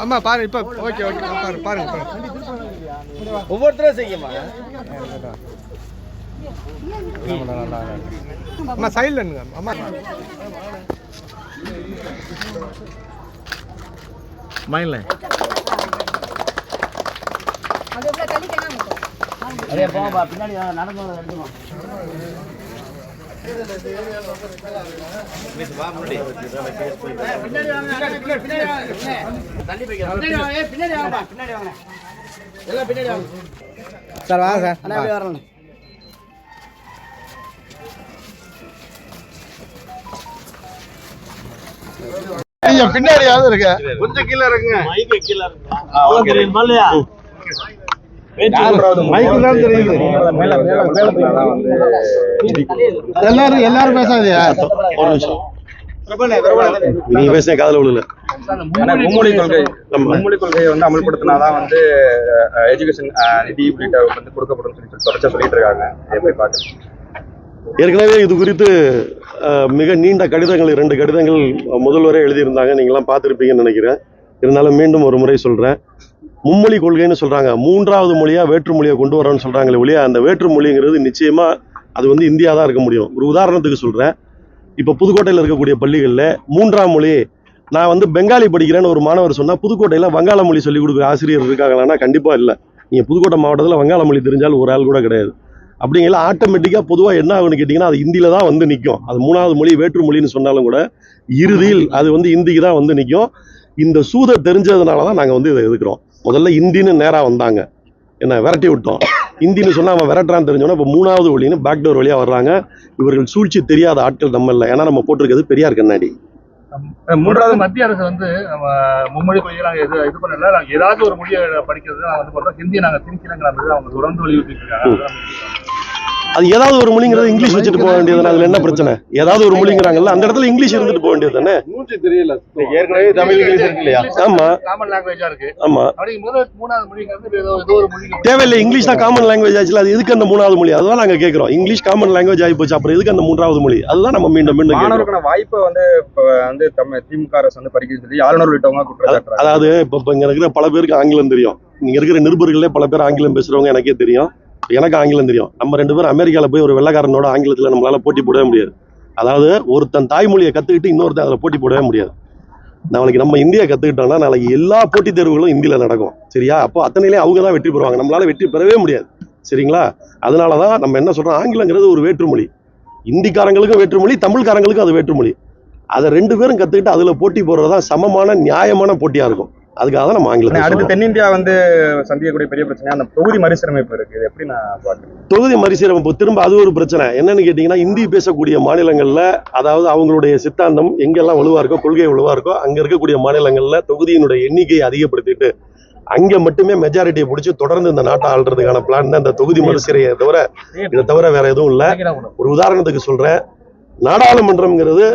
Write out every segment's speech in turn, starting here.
அம்மா பாரு இப்ப ஓகே ஓகே பாரு பாருங்க ஒவ்வொருத்தரும் செய்யுமா அம்மா சைடுல இருங்க அம்மா மைண்ட்ல அரே போப்பா பின்னாடி நடந்து வர எடுத்துமா மிஸ் வா முன்னாடி பின்னாடி வாங்க தள்ளி போய்ங்க பின்னாடி வாங்க பின்னாடி வாங்க எல்லாம் பின்னாடி வாங்க சார் வாங்க சார் அண்ணா அப்படியே வரணும் நீங்க பின்னாடி யாவது இருக்கு கொஞ்சம் கீழ இருக்குங்க மைக் கீழ இருக்குங்க ஓகே மல்லையா எல்லாரும் பேசாதீங்க ஒரு நிமிஷம் நீங்க பேசின காதல விழுல மும்மொழி கொள்கையை வந்து அமல்படுத்தினாதான் வந்து எஜுகேஷன் நிதி உள்ளிட்ட வந்து கொடுக்கப்படும் சொல்லி தொடர்ச்சியா சொல்லிட்டு இருக்காங்க. எப்படி பாக்குறீங்க? ஏற்கனவே இது குறித்து மிக நீண்ட கடிதங்கள் 2 கடிதங்கள் முதல்வரே எழுதியிருந்தாங்க. நீங்களாம் பார்த்துருப்பீங்கன்னு நினைக்கிறேன். இருந்தாலும் மீண்டும் ஒரு முறை சொல்றேன். மும்மொழி கொள்கைன்னு சொல்றாங்க. 3வது மொழியா வேற்று மொழியை கொண்டு வரோன்னு சொல்றாங்களே ஒழிய அந்த வேற்று மொழிங்கிறது நிச்சயமா அது வந்து இந்தியா தான் இருக்க முடியும். ஒரு உதாரணத்துக்கு சொல்றேன். இப்போ புதுக்கோட்டையில் இருக்கக்கூடிய பள்ளிகளில் 3ஆம் மொழி நான் வந்து பெங்காலி படிக்கிறேன்னு ஒரு மாணவர் சொன்னால் புதுக்கோட்டையில் வங்காள மொழி சொல்லிக் கொடுக்குற ஆசிரியர் இருக்காங்களான்னா கண்டிப்பாக இல்லை. நீங்கள் புதுக்கோட்டை மாவட்டத்தில் வங்காள மொழி தெரிஞ்சாலும் ஒரு ஆள் கூட கிடையாது. அப்படிங்கிற ஆட்டோமேட்டிக்காக பொதுவாக என்ன ஆகுன்னு கேட்டிங்கன்னா அது ஹிந்தியில் தான் வந்து நிற்கும். அது 3வது மொழி வேற்று மொழின்னு சொன்னாலும் கூட இறுதியில் அது வந்து ஹிந்திக்கு தான் வந்து நிற்கும். இந்த சூதை தெரிஞ்சதுனால தான் நாங்கள் வந்து இதை எதுக்குறோம். முதல்ல ஹிந்தின்னு நேராக வந்தாங்க, என்ன விரட்டி விட்டோம். ஹிந்தின்னு சொன்னால் அவன் விரட்டுறான்னு தெரிஞ்சோன்னா இப்போ 3வது மொழின்னு பேக்டோர் வழியாக வர்றாங்க. இவர்கள் சூழ்ச்சி தெரியாத ஆட்கள் நம்ம இல்லை. ஏன்னா நம்ம போட்டிருக்கிறது பெரியார் கண்ணாடி. 3வது மத்திய அரசு வந்து மும்மொழி கொள்கையை நாங்கள் இது பண்ணல. நாங்கள் ஏதாவது ஒரு மொழியை படிக்கிறது நாங்கள் வந்து பண்ணுறோம். ஹிந்தியை நாங்கள் திணிக்கிறோங்கிறது அவங்க தொடர்ந்து வலியுறுத்திட்டு இருக்காங்க. அது ஏதாவது ஒரு மொழிங்கிறது இங்கிலீஷ் வச்சுட்டு போக வேண்டியது. அதுல என்ன பிரச்சனை? ஏதாவது ஒரு மொழிங்கிறாங்கல்ல, அந்த இடத்துல இங்கிலீஷ் இருந்துட்டு போக வேண்டியது தானே. தெரியல ஏற்கனவே தமிழ் இங்கிலீஷ் இருக்கு இல்லையா? ஆமா காமன் லாங்குவேஜா இருக்கு. ஆமா அப்படிங்கும்போது 3வது மொழிங்கிறது ஏதோ ஒரு மொழி தேவையில்லை. இங்கிலீஷ் தான் காமன் லாங்குவேஜ் ஆச்சுல, அது எதுக்கு அந்த 3வது மொழி? அதுதான் நாங்க கேட்கிறோம். இங்கிலீஷ் காமன் லாங்குவேஜ் ஆகி போச்சு, அப்புறம் எதுக்கு அந்த 3வது மொழி? அதுதான் நம்ம மீண்டும் மாணவருக்கான வாய்ப்பை வந்து திமுக அரசு வந்து படிக்க சொல்லி ஆளுநர் உள்ளிட்டவங்க குற்றச்சாட்டு. அதாவது இப்ப இங்க இருக்கிற பல பேருக்கு ஆங்கிலம் தெரியும். இங்க இருக்கிற நிருபர்களே பல பேர் ஆங்கிலம் பேசுறவங்க எனக்கே தெரியும். எனக்கு ஆங்கிலம் தெரியும். நம்ம 2 பேரும் அமெரிக்காவில் போய் ஒரு வெள்ளைக்காரனோட ஆங்கிலத்தில் நம்மளால போட்டி போடவே முடியாது. அதாவது ஒருத்தன் தாய்மொழியை கற்றுக்கிட்டு இன்னொருத்தன் அதில் போட்டி போடவே முடியாது. நாளைக்கு நம்ம இந்தியா கற்றுக்கிட்டோம்னா நாளைக்கு எல்லா போட்டித் தேர்வுகளும் இந்தியில் நடக்கும். சரியா? அப்போ அத்தனையிலே அவங்க தான் வெற்றி பெறுவாங்க. நம்மளால வெற்றி பெறவே முடியாது. சரிங்களா? அதனால தான் நம்ம என்ன சொல்கிறோம், ஆங்கிலங்கிறது ஒரு வேற்றுமொழி. இந்திக்காரங்களுக்கும் வேற்றுமொழி, தமிழ்காரங்களுக்கும் அது வேற்றுமொழி. அதை 2 பேரும் கற்றுக்கிட்டு அதில் போட்டி போடுறது தான் சமமான நியாயமான போட்டியாக இருக்கும். அதுக்காக தான் நம்ம ஆங்கிலத்தை அடுத்து தென்னிந்தியா வந்து சந்திக்கக்கூடிய பெரிய பிரச்சனை அந்த தொகுதி மறுசீரமைப்பு இருக்கு. எப்படி நான் பார்க்குறேன்? தொகுதி மறுசீரமைப்பு திரும்ப அது ஒரு பிரச்சனை. என்னன்னு கேட்டீங்கன்னா, இந்தி பேசக்கூடிய மாநிலங்கள்ல, அதாவது அவங்களுடைய சித்தாந்தம் எங்கெல்லாம் வலுவா இருக்கோ, கொள்கை வலுவா இருக்கோ, அங்க இருக்கக்கூடிய மாநிலங்கள்ல தொகுதியினுடைய எண்ணிக்கையை அதிகப்படுத்திட்டு அங்க மட்டுமே மெஜாரிட்டியை பிடிச்சி தொடர்ந்து இந்த நாட்டை ஆள்றதுக்கான பிளான் தான் இந்த தொகுதி மறுசீரையை தவிர இதை தவிர வேற எதுவும் இல்லை. ஒரு உதாரணத்துக்கு சொல்றேன். நாடாளுமன்றம்ங்கிறது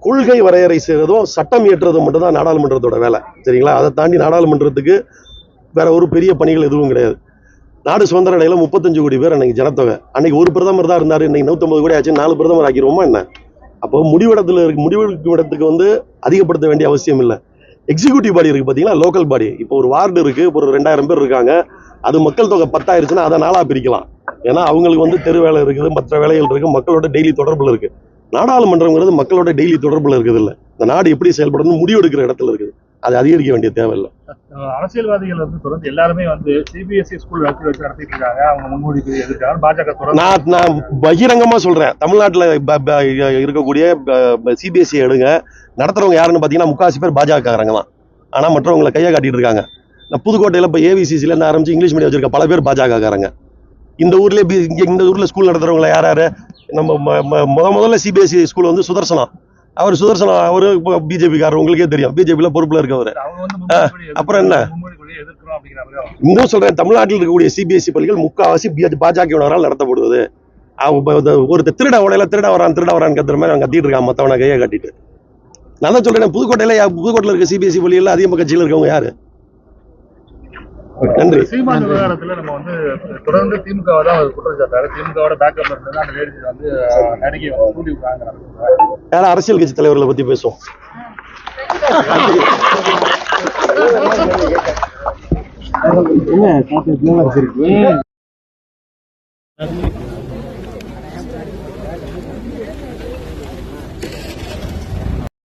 கொள்கை வரையறை செய்யறதும் சட்டம் இயற்றுறதும் மட்டும்தான் நாடாளுமன்றத்தோட வேலை. சரிங்களா? அதை தாண்டி நாடாளுமன்றத்துக்கு வேற ஒரு பெரிய பணிகள் எதுவும் கிடையாது. நாடு சுதந்திர அடையில 35 கோடி பேர் அன்னைக்கு ஜனத்தொகை. அன்னைக்கு ஒரு பிரதமர் தான் இருந்தாரு. இன்னைக்கு 150 கோடி ஆச்சு. 4 பிரதமர் ஆக்கிடுவோமா என்ன? அப்போ முடிவெடுக்கும் இடத்துக்கு வந்து அதிகப்படுத்த வேண்டிய அவசியம் இல்லை. எக்ஸிக்யூட்டிவ் பாடி இருக்கு பாத்தீங்களா, லோக்கல் பாடி. இப்போ ஒரு வார்டு இருக்கு, ஒரு 2000 பேர் இருக்காங்க. அது மக்கள் தொகை 10 ஆயிருச்சுன்னா அதை 4ஆ பிரிக்கலாம். ஏன்னா அவங்களுக்கு வந்து தெரு வேலை இருக்குது, மற்ற வேலைகள் இருக்கு, மக்களோட டெய்லி தொடர்புல இருக்கு. நாடாளுமன்றம்ங்கிறது மக்களோட டெய்லி தொடர்புல இருக்குது இல்லை. இந்த நாடு எப்படி செயல்படணும் முடிவெடுக்கிற இடத்துல இருக்குது. அது அதிகரிக்க வேண்டிய தேவையில்லை. அரசியல்வாதிகள் வந்து தொடர்ந்து எல்லாருமே வந்து சிபிஎஸ்இ ஸ்கூல் வச்சு நடத்திட்டு இருக்காங்க. அவங்க முன்மொழிக்கு எதிர்க்காங்க. பாஜக நான் பகிரங்கமா சொல்றேன். தமிழ்நாட்டில் இருக்கக்கூடிய சிபிஎஸ்இ எடுங்க, நடத்துறவங்க யாருன்னு பாத்தீங்கன்னா முக்காசி பேர் பாஜகக்காரங்க தான். ஆனா மற்றவங்களை கையை காட்டிட்டு இருக்காங்க. நான் புதுக்கோட்டையில இப்ப ஏவிசிசில இருந்து ஆரம்பிச்சு இங்கிலீஷ் மீடியம் வச்சிருக்க பல பேர் பாஜகக்காரங்க. இந்த ஊர்ல ஸ்கூல் நடத்துறவங்களை யாரு? நம்ம முதல்ல சிபிஎஸ்இ ஸ்கூல் வந்து சுதர்சனம். அவரு பிஜேபி காரர், உங்களுக்கே தெரியும். பிஜேபியில பொறுப்புல இருக்கவர். அப்புறம் என்ன இன்னும் சொல்றேன், தமிழ்நாட்டில் இருக்கக்கூடிய சிபிஎஸ்இ பள்ளிகள் முக்காவாசி பாஜகவினரால் நடத்தப்படுவது. ஒரு திருட வரான்னு கத்துற மாதிரி அவங்க கத்திட்டு இருக்காங்க, மத்தவனை கையை காட்டிட்டு. நான் தான் சொல்றேன், புதுக்கோட்டையில இருக்க சிபிஎஸ்இ பள்ளிகள் அதிகமாக கட்சியில் இருக்கவங்க யாரு? நன்றி. சீமான் விவகாரத்துல நம்ம வந்து தொடர்ந்து திமுக தான் குற்றச்சாட்டாரு. திமுக பேக்கப்ல இருந்து அந்த லேடிஸ் வந்து நடிகை கூடி விடுறாங்க. யாரும் அரசியல் கட்சி தலைவர்களை பத்தி பேசுவோம்.